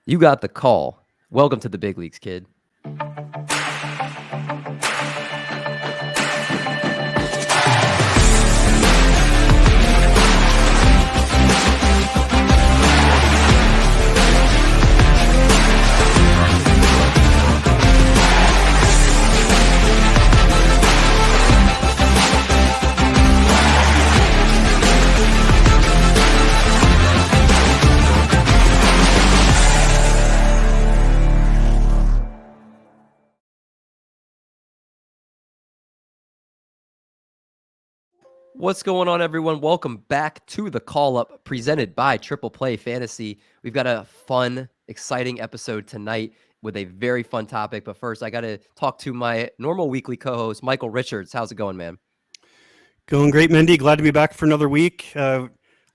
You got the call. Welcome to the big leagues, kid. What's going on, everyone? Welcome back to the Call Up presented by Triple Play Fantasy. We've got a fun, exciting episode tonight with a very fun topic. But first, I got to talk to my normal weekly co-host, Michael Richards. How's it going, man? Going great, Mendy. Glad to be back for another week.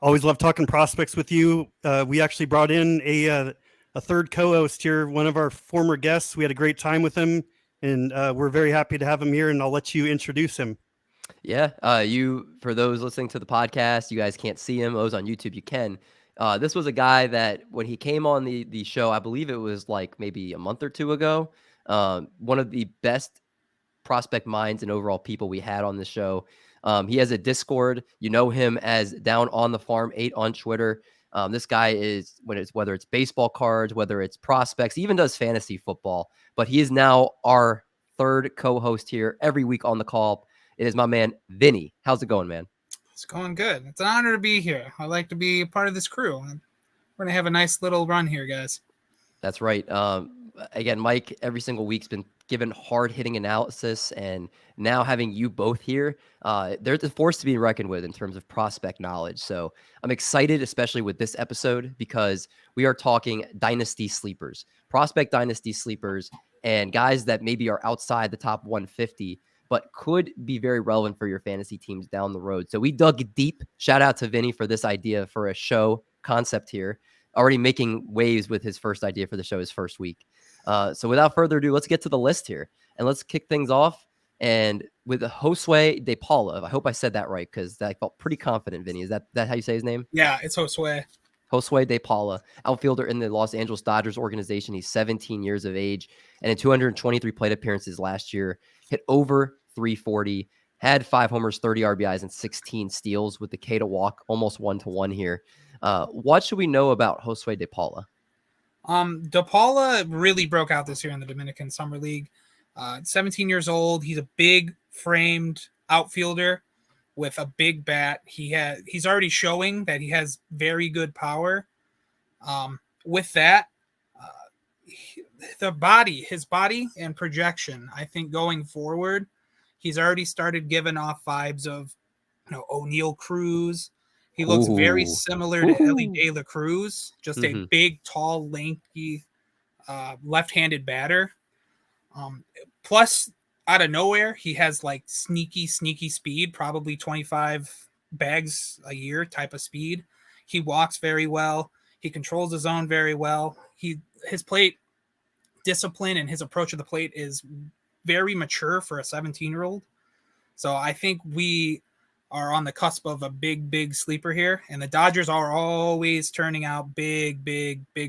Always love talking prospects with you. We actually brought in a third co-host here, one of our former guests. We had a great time with him, and we're very happy to have him here, and I'll let you introduce him. Yeah, for those listening to the podcast, you guys can't see him. Those on YouTube, you can. This was a guy that when he came on the show, I believe it was like maybe a month or two ago, one of the best prospect minds and overall people we had on the show. He has a Discord. You know him as Down on the Farm 8 on Twitter. This guy is whether it's baseball cards, whether it's prospects, he even does fantasy football. But he is now our third co-host here every week on the call. It is my man, Vinny. How's it going, man? It's going good. It's an honor to be here. I like to be a part of this crew. We're going to have a nice little run here, guys. That's right. Again, Mike, every single week's been given hard-hitting analysis, and now having you both here, there's a force to be reckoned with in terms of prospect knowledge. So I'm excited, especially with this episode, because we are talking dynasty sleepers, prospect dynasty sleepers, and guys that maybe are outside the top 150, but could be very relevant for your fantasy teams down the road. So we dug deep. Shout out to Vinny for this idea for a show concept here. Already making waves with his first idea for the show his first week. So without further ado, let's get to the list here. And let's kick things off. And with Josue De Paula, I hope I said that right because I felt pretty confident, Vinny. Is that how you say his name? Yeah, it's Josue. Josue De Paula, outfielder in the Los Angeles Dodgers organization. He's 17 years of age. And in 223 plate appearances last year, hit over 340, had 5 homers, 30 RBIs, and 16 steals with the K to walk, almost 1-to-1 here. What should we know about Josue De Paula? De Paula really broke out this year in the Dominican Summer League. 17 years old. He's a big framed outfielder with a big bat. He's already showing that he has very good power. With that, his body and projection, I think going forward, he's already started giving off vibes of, O'Neal Cruz. He looks very similar to Ellie De La Cruz, just a big, tall, lanky, left-handed batter. Plus, out of nowhere, he has like sneaky speed, probably 25 bags a year type of speed. He walks very well. He controls the zone very well. His plate discipline and his approach to the plate is very mature for a 17-year-old. So I think we are on the cusp of a big sleeper here, and the Dodgers are always turning out big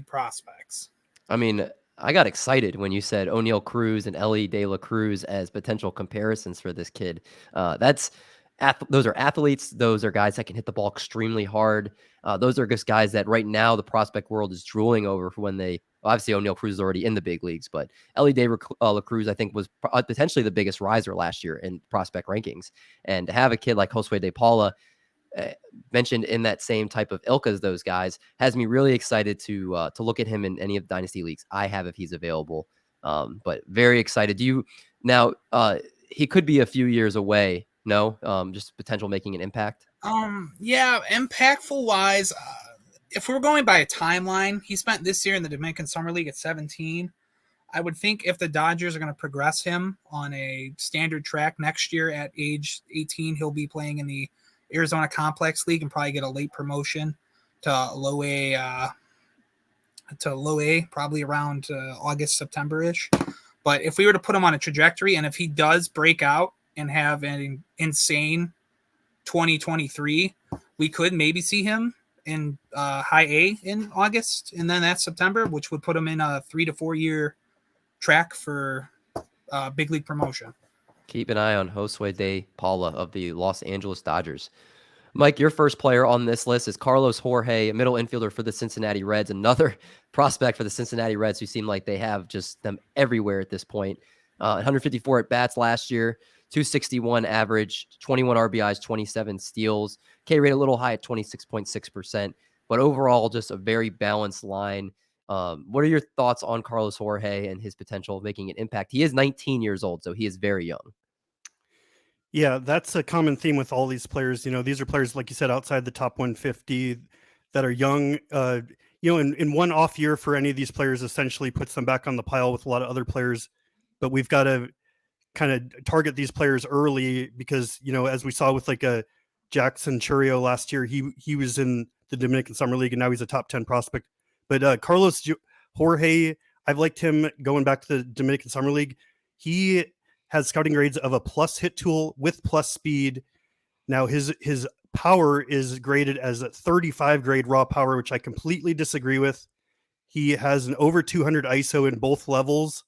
prospects. I mean, I got excited when you said O'Neal Cruz and Ellie De La Cruz as potential comparisons for this kid. Those are athletes. Those are guys that can hit the ball extremely hard. Those are just guys that right now the prospect world is drooling over for when obviously O'Neal Cruz is already in the big leagues, but Ellie De La Cruz, I think, was potentially the biggest riser last year in prospect rankings. And to have a kid like Josue De Paula mentioned in that same type of ilk as those guys has me really excited to look at him in any of the dynasty leagues I have if he's available. But very excited. He could be a few years away. No, just potential making an impact. Yeah, impactful wise, if we're going by a timeline, he spent this year in the Dominican Summer League at 17. I would think if the Dodgers are going to progress him on a standard track next year at age 18, he'll be playing in the Arizona Complex League and probably get a late promotion to low A, probably around August, September-ish. But if we were to put him on a trajectory, and if he does break out and have an insane 2023, we could maybe see him in high A in August, and then that's September, which would put him in a 3 to 4 year track for big league promotion. Keep an eye on Josue De Paula of the Los Angeles Dodgers. Mike, your first player on this list is Carlos Jorge, a middle infielder for the Cincinnati Reds, another prospect for the Cincinnati Reds who seem like they have just them everywhere at this point. 154 at bats last year, 261 average, 21 RBIs, 27 steals, K rate a little high at 26.6%, but overall just a very balanced line. What are your thoughts on Carlos Jorge and his potential of making an impact? He is 19 years old, so he is very young. Yeah, that's a common theme with all these players. You know, these are players, like you said, outside the top 150 that are young. You know, in one off year for any of these players essentially puts them back on the pile with a lot of other players. But we've got to kind of target these players early because, you know, as we saw with like a Jaison Chourio last year, he was in the Dominican Summer League and now he's a top 10 prospect. But Carlos Jorge, I've liked him going back to the Dominican Summer League. He has scouting grades of a plus hit tool with plus speed. Now his power is graded as a 35 grade raw power, which I completely disagree with. He has an over 200 ISO in both levels,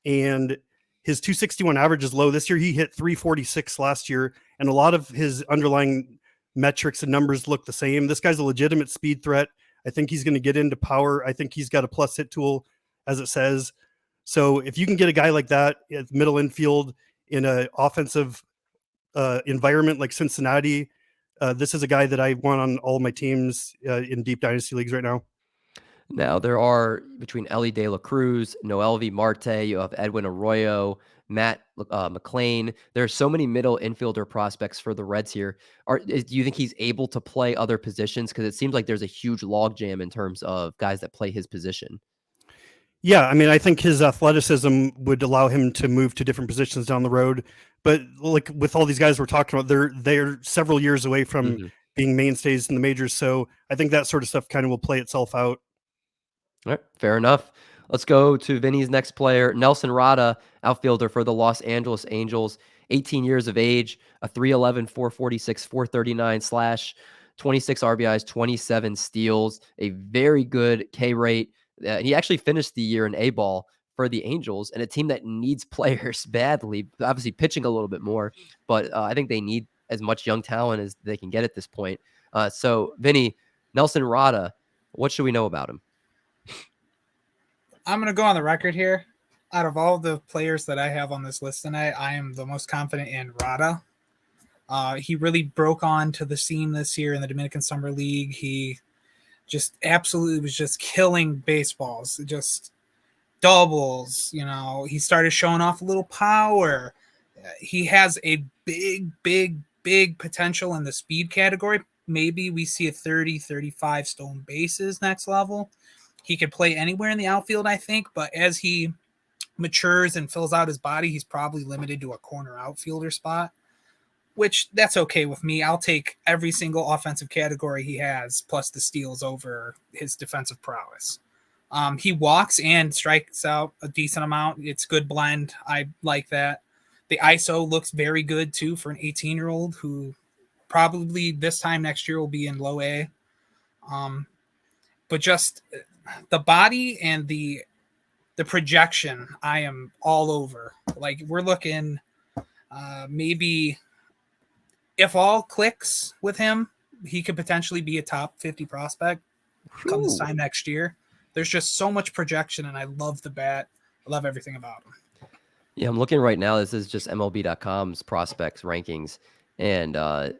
and his 261 average is low. This year he hit 346 last year, and a lot of his underlying metrics and numbers look the same. This guy's a legitimate speed threat. I think he's going to get into power. I think he's got a plus hit tool, as it says. So if you can get a guy like that at middle infield in an offensive environment like Cincinnati, this is a guy that I want on all my teams in deep dynasty leagues right now. Now, there are between Ellie De La Cruz, Noelvi Marte, you have Edwin Arroyo, Matt McLean. There are so many middle infielder prospects for the Reds here. Do you think he's able to play other positions? Because it seems like there's a huge logjam in terms of guys that play his position. Yeah, I mean, I think his athleticism would allow him to move to different positions down the road. But like with all these guys we're talking about, they're several years away from being mainstays in the majors. So I think that sort of stuff kind of will play itself out. All right, fair enough. Let's go to Vinny's next player, Nelson Rada, outfielder for the Los Angeles Angels, 18 years of age, a 311, 446, 439 slash, 26 RBIs, 27 steals, a very good K rate. He actually finished the year in A-ball for the Angels, and a team that needs players badly, obviously pitching a little bit more, but I think they need as much young talent as they can get at this point. So, Vinny, Nelson Rada, what should we know about him? I'm going to go on the record here. Out of all the players that I have on this list tonight, I am the most confident in Rada. He really broke on to the scene this year in the Dominican Summer League. He just absolutely was just killing baseballs, just doubles. You know, he started showing off a little power. He has a big potential in the speed category. Maybe we see a 30, 35 stolen bases next level. He could play anywhere in the outfield, I think, but as he matures and fills out his body, he's probably limited to a corner outfielder spot, which that's okay with me. I'll take every single offensive category he has, plus the steals over his defensive prowess. He walks and strikes out a decent amount. It's good blend. I like that. The ISO looks very good, too, for an 18-year-old who probably this time next year will be in low A. But just the body and the projection, I am all over. Like, we're looking maybe if all clicks with him, he could potentially be a top 50 prospect come this time next year. There's just so much projection, and I love the bat. I love everything about him. Yeah, I'm looking right now. This is just MLB.com's prospects rankings, and they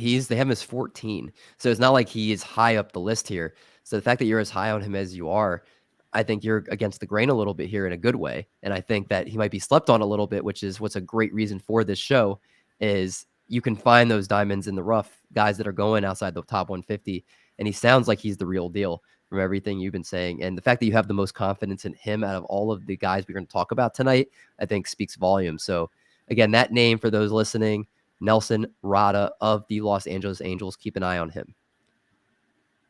have him as 14. So it's not like he is high up the list here. So the fact that you're as high on him as you are, I think you're against the grain a little bit here in a good way. And I think that he might be slept on a little bit, which is what's a great reason for this show is you can find those diamonds in the rough, guys that are going outside the top 150. And he sounds like he's the real deal from everything you've been saying. And the fact that you have the most confidence in him out of all of the guys we're going to talk about tonight, I think speaks volumes. So again, that name for those listening, Nelson Rada of the Los Angeles Angels. Keep an eye on him.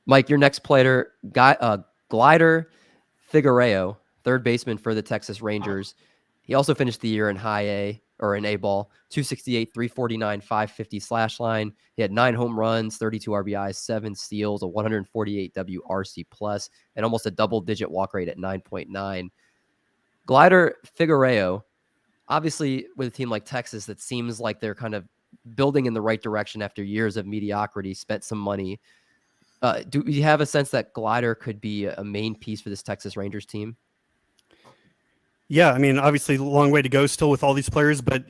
Mike, your next player, Gleider Figuereo, third baseman for the Texas Rangers. He also finished the year in high A, or an A ball, 268, 349, 550 slash line. He had 9 home runs, 32 RBIs, 7 steals, a 148 WRC plus, and almost a double-digit walk rate at 9.9. Gleider Figuereo, obviously with a team like Texas that seems like they're kind of building in the right direction after years of mediocrity, spent some money. Do you have a sense that Gleider could be a main piece for this Texas Rangers team? Yeah, I mean, obviously, a long way to go still with all these players, but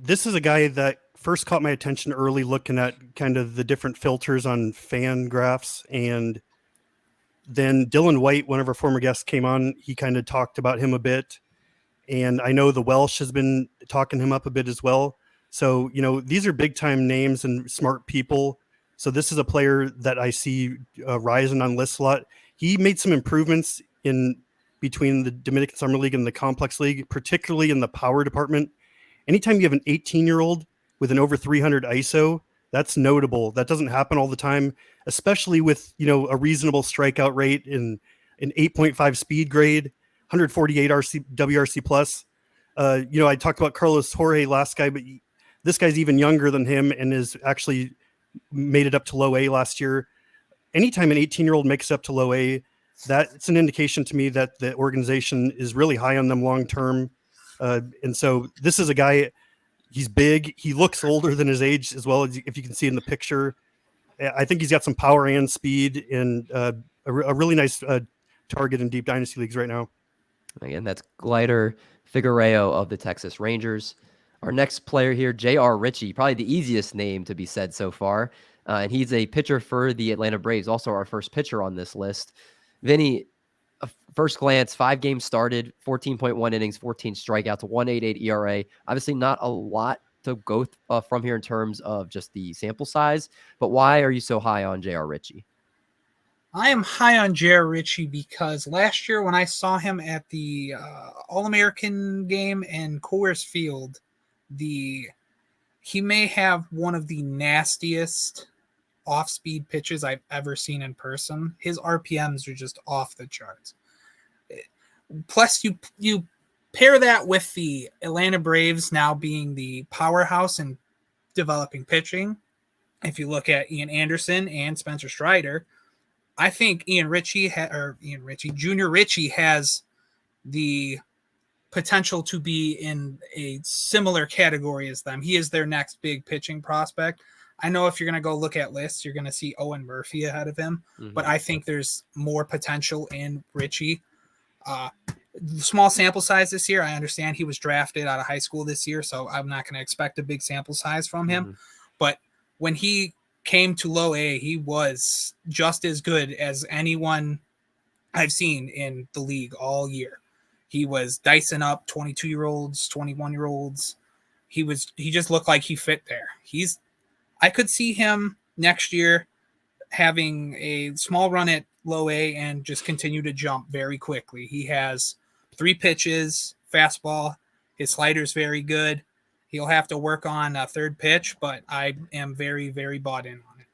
this is a guy that first caught my attention early looking at kind of the different filters on fan graphs. And then Dylan White, one of our former guests, came on. He kind of talked about him a bit. And I know the Welsh has been talking him up a bit as well. So, these are big time names and smart people. So this is a player that I see rising on lists a lot. He made some improvements in between the Dominican Summer League and the Complex League, particularly in the power department. Anytime you have an 18-year-old with an over 300 ISO, that's notable. That doesn't happen all the time, especially with, a reasonable strikeout rate in an 8.5 speed grade, 148 WRC plus. I talked about Carlos Jorge last guy, but this guy's even younger than him and is actually made it up to low A last year. Anytime an 18-year-old makes it up to low A, that's an indication to me that the organization is really high on them long term. And so this is a guy, he's big. He looks older than his age as well, as if you can see in the picture. I think he's got some power and speed and a really nice target in deep dynasty leagues right now. Again, that's Gleider Figuereo of the Texas Rangers. Our next player here, J.R. Ritchie, probably the easiest name to be said so far. And he's a pitcher for the Atlanta Braves, also our first pitcher on this list. Vinny, first glance, 5 games started, 14.1 innings, 14 strikeouts, a 1.88 ERA. Obviously not a lot to go from here in terms of just the sample size, but why are you so high on J.R. Ritchie? I am high on J.R. Ritchie because last year when I saw him at the All-American game in Coors Field, he may have one of the nastiest off-speed pitches I've ever seen in person. His RPMs are just off the charts. Plus, you pair that with the Atlanta Braves now being the powerhouse in developing pitching. If you look at Ian Anderson and Spencer Strider, I think Junior Ritchie has the potential to be in a similar category as them. He is their next big pitching prospect. I know if you're going to go look at lists, you're going to see Owen Murphy ahead of him, but I think there's more potential in Ritchie. Small sample size this year. I understand he was drafted out of high school this year, so I'm not going to expect a big sample size from him. But when he came to low A, he was just as good as anyone I've seen in the league all year. He was dicing up 22-year-olds, 21-year-olds. He just looked like he fit there. I could see him next year having a small run at low A and just continue to jump very quickly. He has 3 pitches, fastball. His slider's very good. He'll have to work on a third pitch, but I am very, very bought in on it.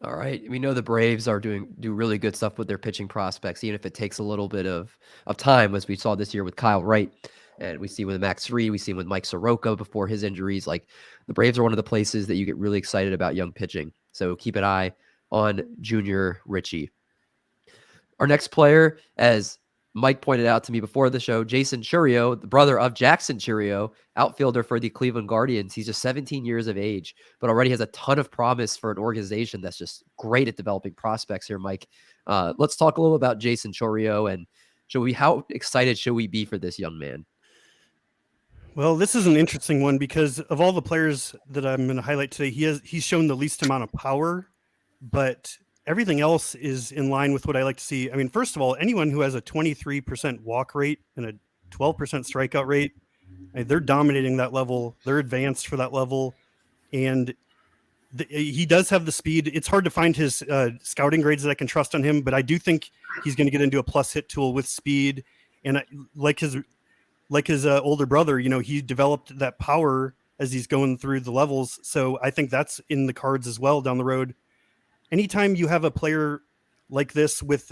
All right. We know the Braves do really good stuff with their pitching prospects, even if it takes a little bit of time, as we saw this year with Kyle Wright. And we see with Max Fried, we see with Mike Soroka before his injuries. Like, the Braves are one of the places that you get really excited about young pitching. So keep an eye on Junior Ritchie. Our next player, as Mike pointed out to me before the show, Jaison Chourio, the brother of Jackson Chourio, outfielder for the Cleveland Guardians. He's just 17 years of age, but already has a ton of promise for an organization that's just great at developing prospects here, Mike. Let's talk a little about Jaison Chourio, and how excited should we be for this young man? Well, this is an interesting one because of all the players that I'm going to highlight today, he's shown the least amount of power, but everything else is in line with what I like to see. I mean, first of all, anyone who has a 23% walk rate and a 12% strikeout rate, they're dominating that level. They're advanced for that level. And he does have the speed. It's hard to find his scouting grades that I can trust on him, but I do think he's going to get into a plus hit tool with speed. And like his older brother, he developed that power as he's going through the levels. So I think that's in the cards as well down the road. Anytime you have a player like this with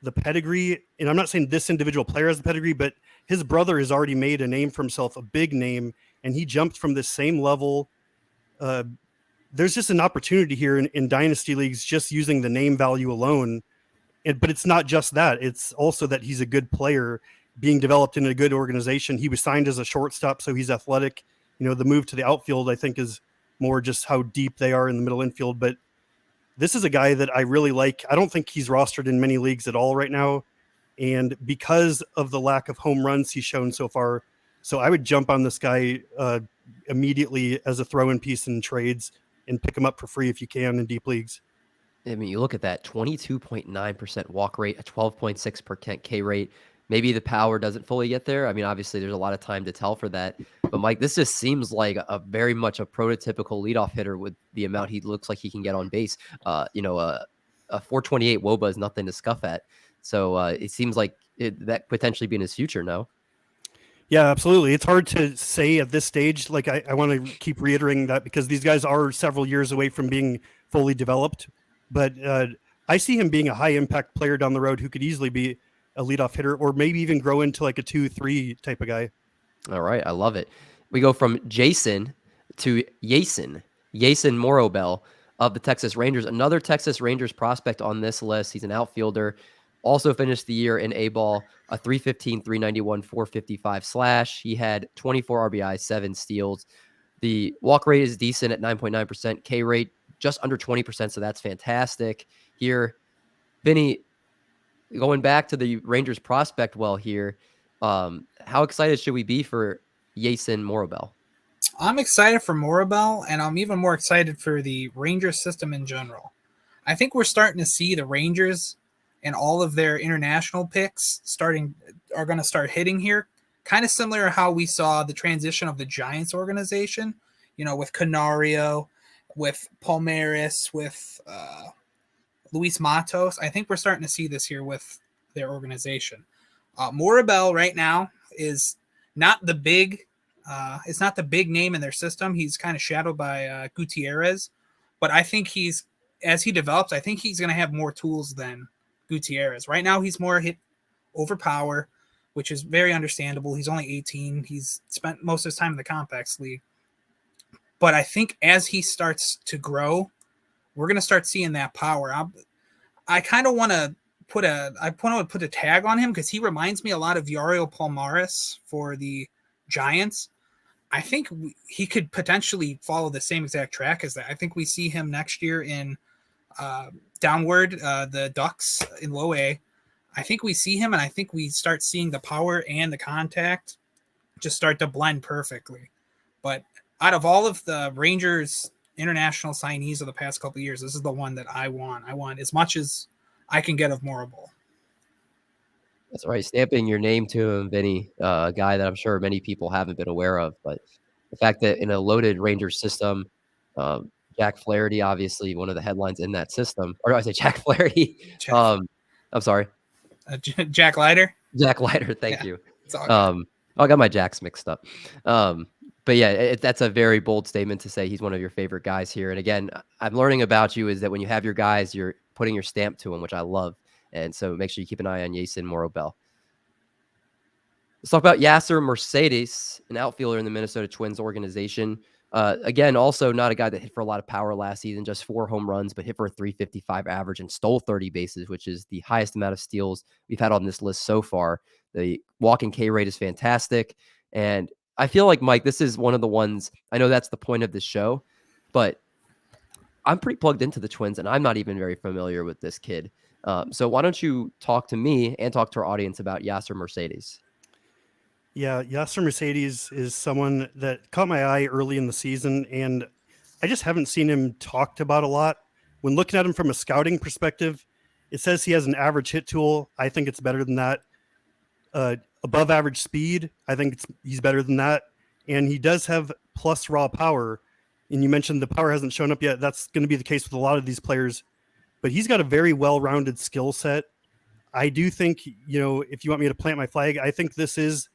the pedigree, and I'm not saying this individual player has the pedigree, but his brother has already made a name for himself, a big name, and he jumped from this same level. There's just an opportunity here in dynasty leagues just using the name value alone. But it's not just that. It's also that he's a good player being developed in a good organization. He was signed as a shortstop, so he's athletic. The move to the outfield, I think, is more just how deep they are in the middle infield. But this is a guy that I really like. I don't think he's rostered in many leagues at all right now. And because of the lack of home runs he's shown so far, so I would jump on this guy immediately as a throw-in piece in trades and pick him up for free if you can in deep leagues. I mean, you look at that 22.9% walk rate, a 12.6% K rate. Maybe the power doesn't fully get there. I mean, obviously, there's a lot of time to tell for that. But Mike, this just seems like a very much a prototypical leadoff hitter with the amount he looks like he can get on base. A 428 WOBA is nothing to scuff at. So it seems like that potentially being his future. No. Yeah, absolutely. It's hard to say at this stage. Like I want to keep reiterating that because these guys are several years away from being fully developed. But I see him being a high impact player down the road who could easily be a leadoff hitter or maybe even grow into like a 2-3 type of guy. All right. I love it. We go from Jaison to Yeison Morrobel of the Texas Rangers. Another Texas Rangers prospect on this list. He's an outfielder. Also finished the year in A-ball, a 315, 391, 455 slash. He had 24 RBIs, 7 steals. The walk rate is decent at 9.9%. K rate just under 20%, so that's fantastic. Here, Vinny, going back to the Rangers prospect well here, how excited should we be for Yeison Morrobel? I'm excited for Morrobel, and I'm even more excited for the Rangers system in general. I think we're starting to see the Rangers and all of their international picks are going to start hitting here. Kind of similar to how we saw the transition of the Giants organization, with Canario, with Palmares, with Luis Matos. I think we're starting to see this here with their organization. Morrobel right now is not the big name in their system. He's kind of shadowed by Gutierrez, but I think as he develops, I think he's going to have more tools than Gutierrez. Right now, he's more hit over power, which is very understandable. He's only 18. He's spent most of his time in the Complex League. But I think as he starts to grow, we're going to start seeing that power. I kind of want to put a tag on him because he reminds me a lot of Yariel Palmares for the Giants. I think he could potentially follow the same exact track as that. I think we see him next year in Downward, the Ducks in low A. I think we see him, and I think we start seeing the power and the contact just start to blend perfectly. But out of all of the Rangers international signees of the past couple of years, this is the one that I want. I want as much as I can get of Morrobel. That's right. Stamping your name to him, Vinny, a guy that I'm sure many people haven't been aware of. But the fact that in a loaded Rangers system, Jack Flaherty, obviously one of the headlines in that system. Or I say Jack Flaherty. I'm sorry. Jack Gleider. Jack Gleider. Thank you. I got my Jacks mixed up. But yeah, that's a very bold statement to say he's one of your favorite guys here. And again, I'm learning about you is that when you have your guys, you're putting your stamp to them, which I love. And so make sure you keep an eye on Yeison Morrobel. Let's talk about Yasser Mercedes, an outfielder in the Minnesota Twins organization. Again, also not a guy that hit for a lot of power last season, just 4 home runs, but hit for a 355 average and stole 30 bases, which is the highest amount of steals we've had on this list so far. The walking K rate is fantastic. And I feel like, Mike, this is one of the ones, I know that's the point of this show, but I'm pretty plugged into the Twins, and I'm not even very familiar with this kid. So why don't you talk to me and talk to our audience about Yasser Mercedes? Yeah, Yasser Mercedes is someone that caught my eye early in the season, and I just haven't seen him talked about a lot. When looking at him from a scouting perspective, it says he has an average hit tool. I think it's better than that. Above average speed, I think he's better than that. And he does have plus raw power. And you mentioned the power hasn't shown up yet. That's going to be the case with a lot of these players. But he's got a very well-rounded skill set. I do think, if you want me to plant my flag, I think this is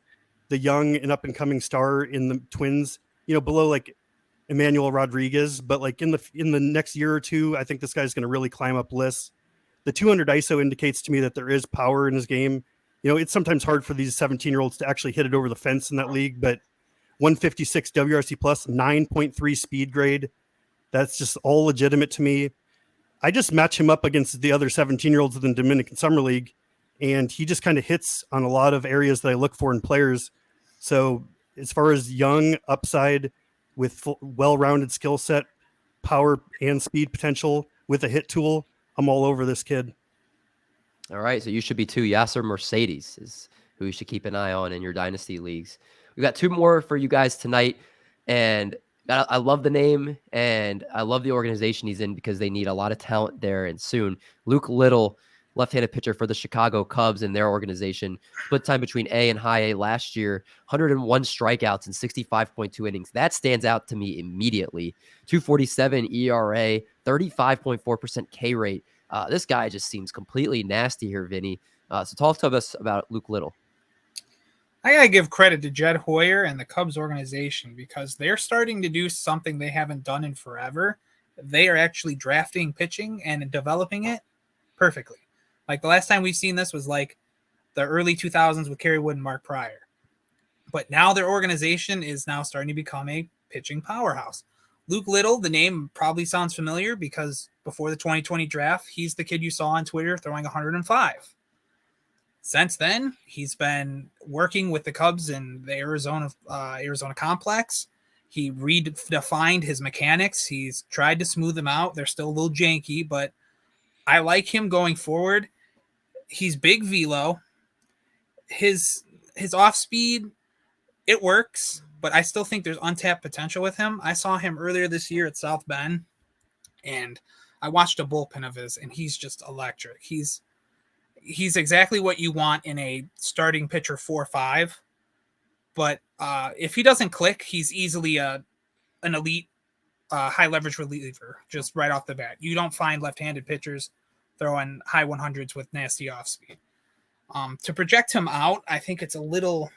the young and up-and-coming star in the Twins, below like Emmanuel Rodriguez. But like in the next year or two, I think this guy's going to really climb up lists. the 200 ISO indicates to me that there is power in his game. It's sometimes hard for these 17-year-olds to actually hit it over the fence in that league, but 156 WRC plus, 9.3 speed grade. That's just all legitimate to me. I just match him up against the other 17-year-olds in the Dominican Summer League, and he just kind of hits on a lot of areas that I look for in players. So as far as young upside with well-rounded skill set, power and speed potential with a hit tool, I'm all over this kid. All right, so you should be too. Yasser Mercedes is who you should keep an eye on in your Dynasty leagues. We've got 2 more for you guys tonight, and I love the name, and I love the organization he's in because they need a lot of talent there and soon. Luke Little, left-handed pitcher for the Chicago Cubs in their organization, split time between A and high A last year, 101 strikeouts and 65.2 innings. That stands out to me immediately. 2.47 ERA, 35.4% K rate. This guy just seems completely nasty here, Vinny. So talk to us about Luke Little. I gotta give credit to Jed Hoyer and the Cubs organization because they're starting to do something they haven't done in forever. They are actually drafting pitching and developing it perfectly. Like the last time we've seen this was like the early 2000s with Kerry Wood and Mark Pryor. But now their organization is now starting to become a pitching powerhouse. Luke Little, the name probably sounds familiar because before the 2020 draft, he's the kid you saw on Twitter throwing 105. Since then, he's been working with the Cubs in the Arizona complex. He redefined his mechanics. He's tried to smooth them out. They're still a little janky, but I like him going forward. He's big velo. His off speed, it works, but I still think there's untapped potential with him. I saw him earlier this year at South Bend, and I watched a bullpen of his, and he's just electric. He's exactly what you want in a starting pitcher 4-5. But if he doesn't click, he's easily an elite high leverage reliever just right off the bat. You don't find left-handed pitchers throwing high 100s with nasty off speed. To project him out, I think it's a little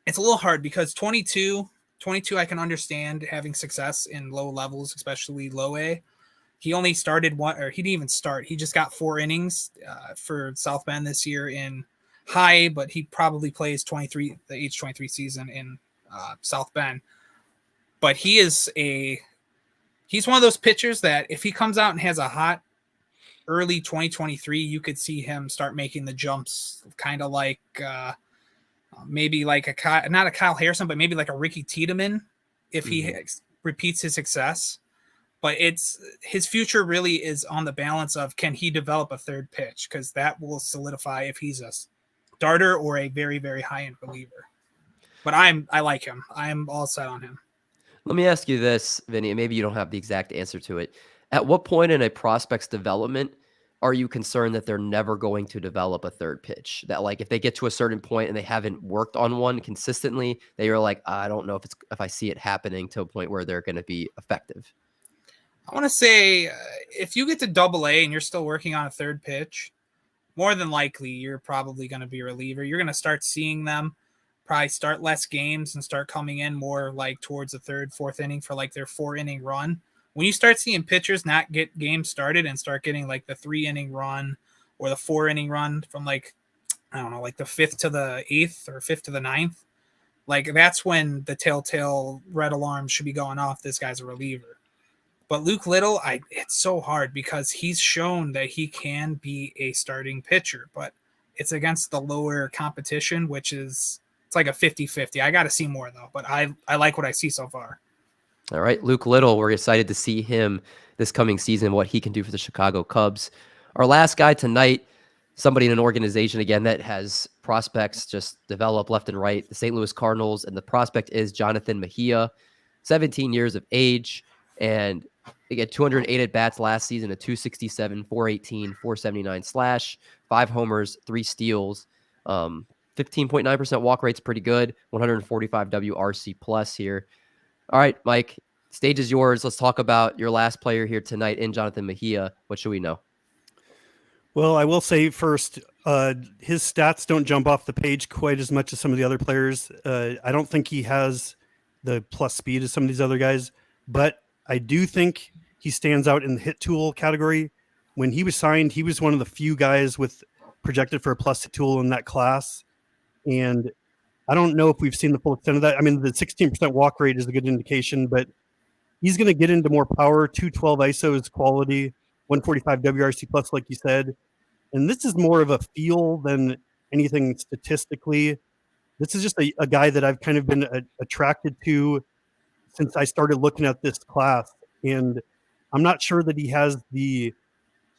hard because 22 I can understand having success in low levels, especially low A. He only started one, or he didn't even start. He just got 4 innings for South Bend this year in high, but he probably plays the age 23 season in South Bend. But he's one of those pitchers that if he comes out and has a hot early 2023, you could see him start making the jumps, kind of like maybe like not a Kyle Harrison, but maybe like a Ricky Tiedemann if he repeats his success. But his future really is on the balance of can he develop a third pitch, because that will solidify if he's a starter or a very, very high-end reliever. But I like him. I'm all set on him. Let me ask you this, Vinny, and maybe you don't have the exact answer to it. At what point in a prospect's development are you concerned that they're never going to develop a third pitch? That like if they get to a certain point and they haven't worked on one consistently, they are like, I don't know if I see it happening to a point where they're going to be effective. I want to say if you get to AA and you're still working on a third pitch, more than likely you're probably going to be a reliever. You're going to start seeing them probably start less games and start coming in more like towards the 3rd, 4th inning for like their 4-inning run. When you start seeing pitchers not get games started and start getting like the 3-inning run or the 4-inning run from like, I don't know, like the 5th to the 8th or 5th to the 9th, like that's when the telltale red alarm should be going off. This guy's a reliever. But Luke Little, it's so hard because he's shown that he can be a starting pitcher, but it's against the lower competition, which is it's like a 50-50. I got to see more though, but I like what I see so far. All right, Luke Little, we're excited to see him this coming season, what he can do for the Chicago Cubs. Our last guy tonight, somebody in an organization, again, that has prospects just develop left and right, the St. Louis Cardinals, and the prospect is Jonathan Mejia, 17 years of age, and they get 208 at-bats last season, a 267, 418, 479 slash, 5 homers, 3 steals, 15.9% walk rate's pretty good, 145 WRC plus here. All right, Mike, stage is yours. Let's talk about your last player here tonight in Jonathan Mejia. What should we know? Well, I will say first, his stats don't jump off the page quite as much as some of the other players. I don't think he has the plus speed as some of these other guys, but I do think he stands out in the hit tool category. when he was signed, he was one of the few guys with projected for a plus tool in that class. And I don't know if we've seen the full extent of that. I mean, the 16% walk rate is a good indication, but he's going to get into more power. 212 ISO is quality, 145 WRC plus, like you said. And this is more of a feel than anything statistically. This is just a guy that I've kind of been attracted to since I started looking at this class. And I'm not sure that he has the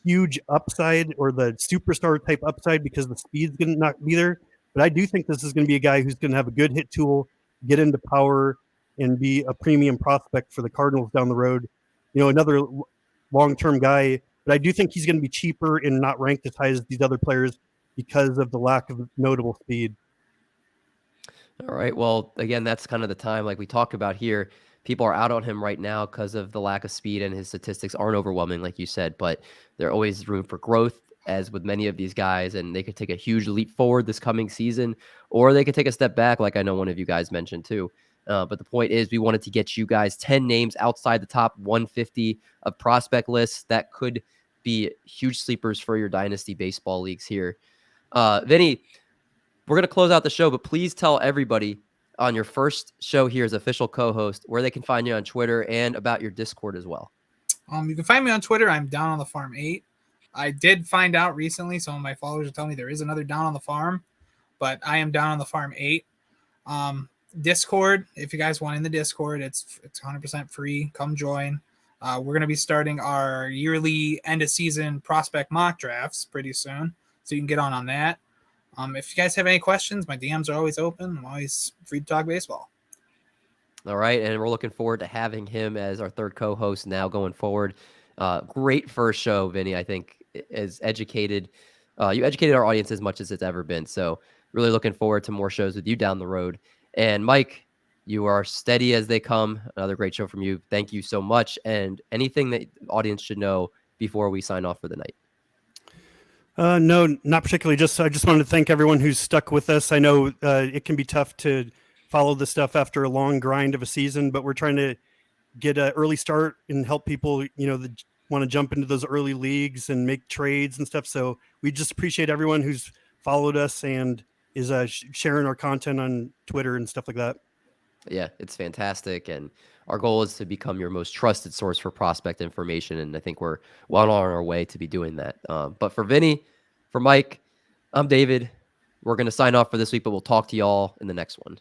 huge upside or the superstar type upside because the speed's going to not be there. But I do think this is going to be a guy who's going to have a good hit tool, get into power, and be a premium prospect for the Cardinals down the road. Another long-term guy. But I do think he's going to be cheaper and not ranked as high as these other players because of the lack of notable speed. All right. Well, again, that's kind of the time, like we talked about here. People are out on him right now because of the lack of speed, and his statistics aren't overwhelming, like you said, but there's always room for growth, as with many of these guys, and they could take a huge leap forward this coming season, or they could take a step back, like I know one of you guys mentioned too. But the point is, we wanted to get you guys 10 names outside the top 150 of prospect lists that could be huge sleepers for your Dynasty baseball leagues here. Vinny, we're going to close out the show, but please tell everybody on your first show here as official co-host where they can find you on Twitter and about your Discord as well. You can find me on Twitter. I'm Down on the Farm 8. I did find out recently, some of my followers are telling me there is another Down on the Farm, but I am Down on the Farm 8. Discord, if you guys want in the Discord, it's 100% free. Come join. We're going to be starting our yearly end of season prospect mock drafts pretty soon, so you can get on that. If you guys have any questions, my DMs are always open. I'm always free to talk baseball. All right, and we're looking forward to having him as our third co-host now going forward. Great first show, Vinny. I think as educated, you educated our audience as much as it's ever been. So really looking forward to more shows with you down the road. And Mike, you are steady as they come. Another great show from you. Thank you so much. And anything that the audience should know before we sign off for the night? No, not particularly. I just wanted to thank everyone who's stuck with us. I know it can be tough to follow the stuff after a long grind of a season, but we're trying to get an early start and help people, that want to jump into those early leagues and make trades and stuff. So we just appreciate everyone who's followed us and is sharing our content on Twitter and stuff like that. Yeah, it's fantastic. And our goal is to become your most trusted source for prospect information. And I think we're well on our way to be doing that. But for Vinny, for Mike, I'm David. We're going to sign off for this week, but we'll talk to y'all in the next one.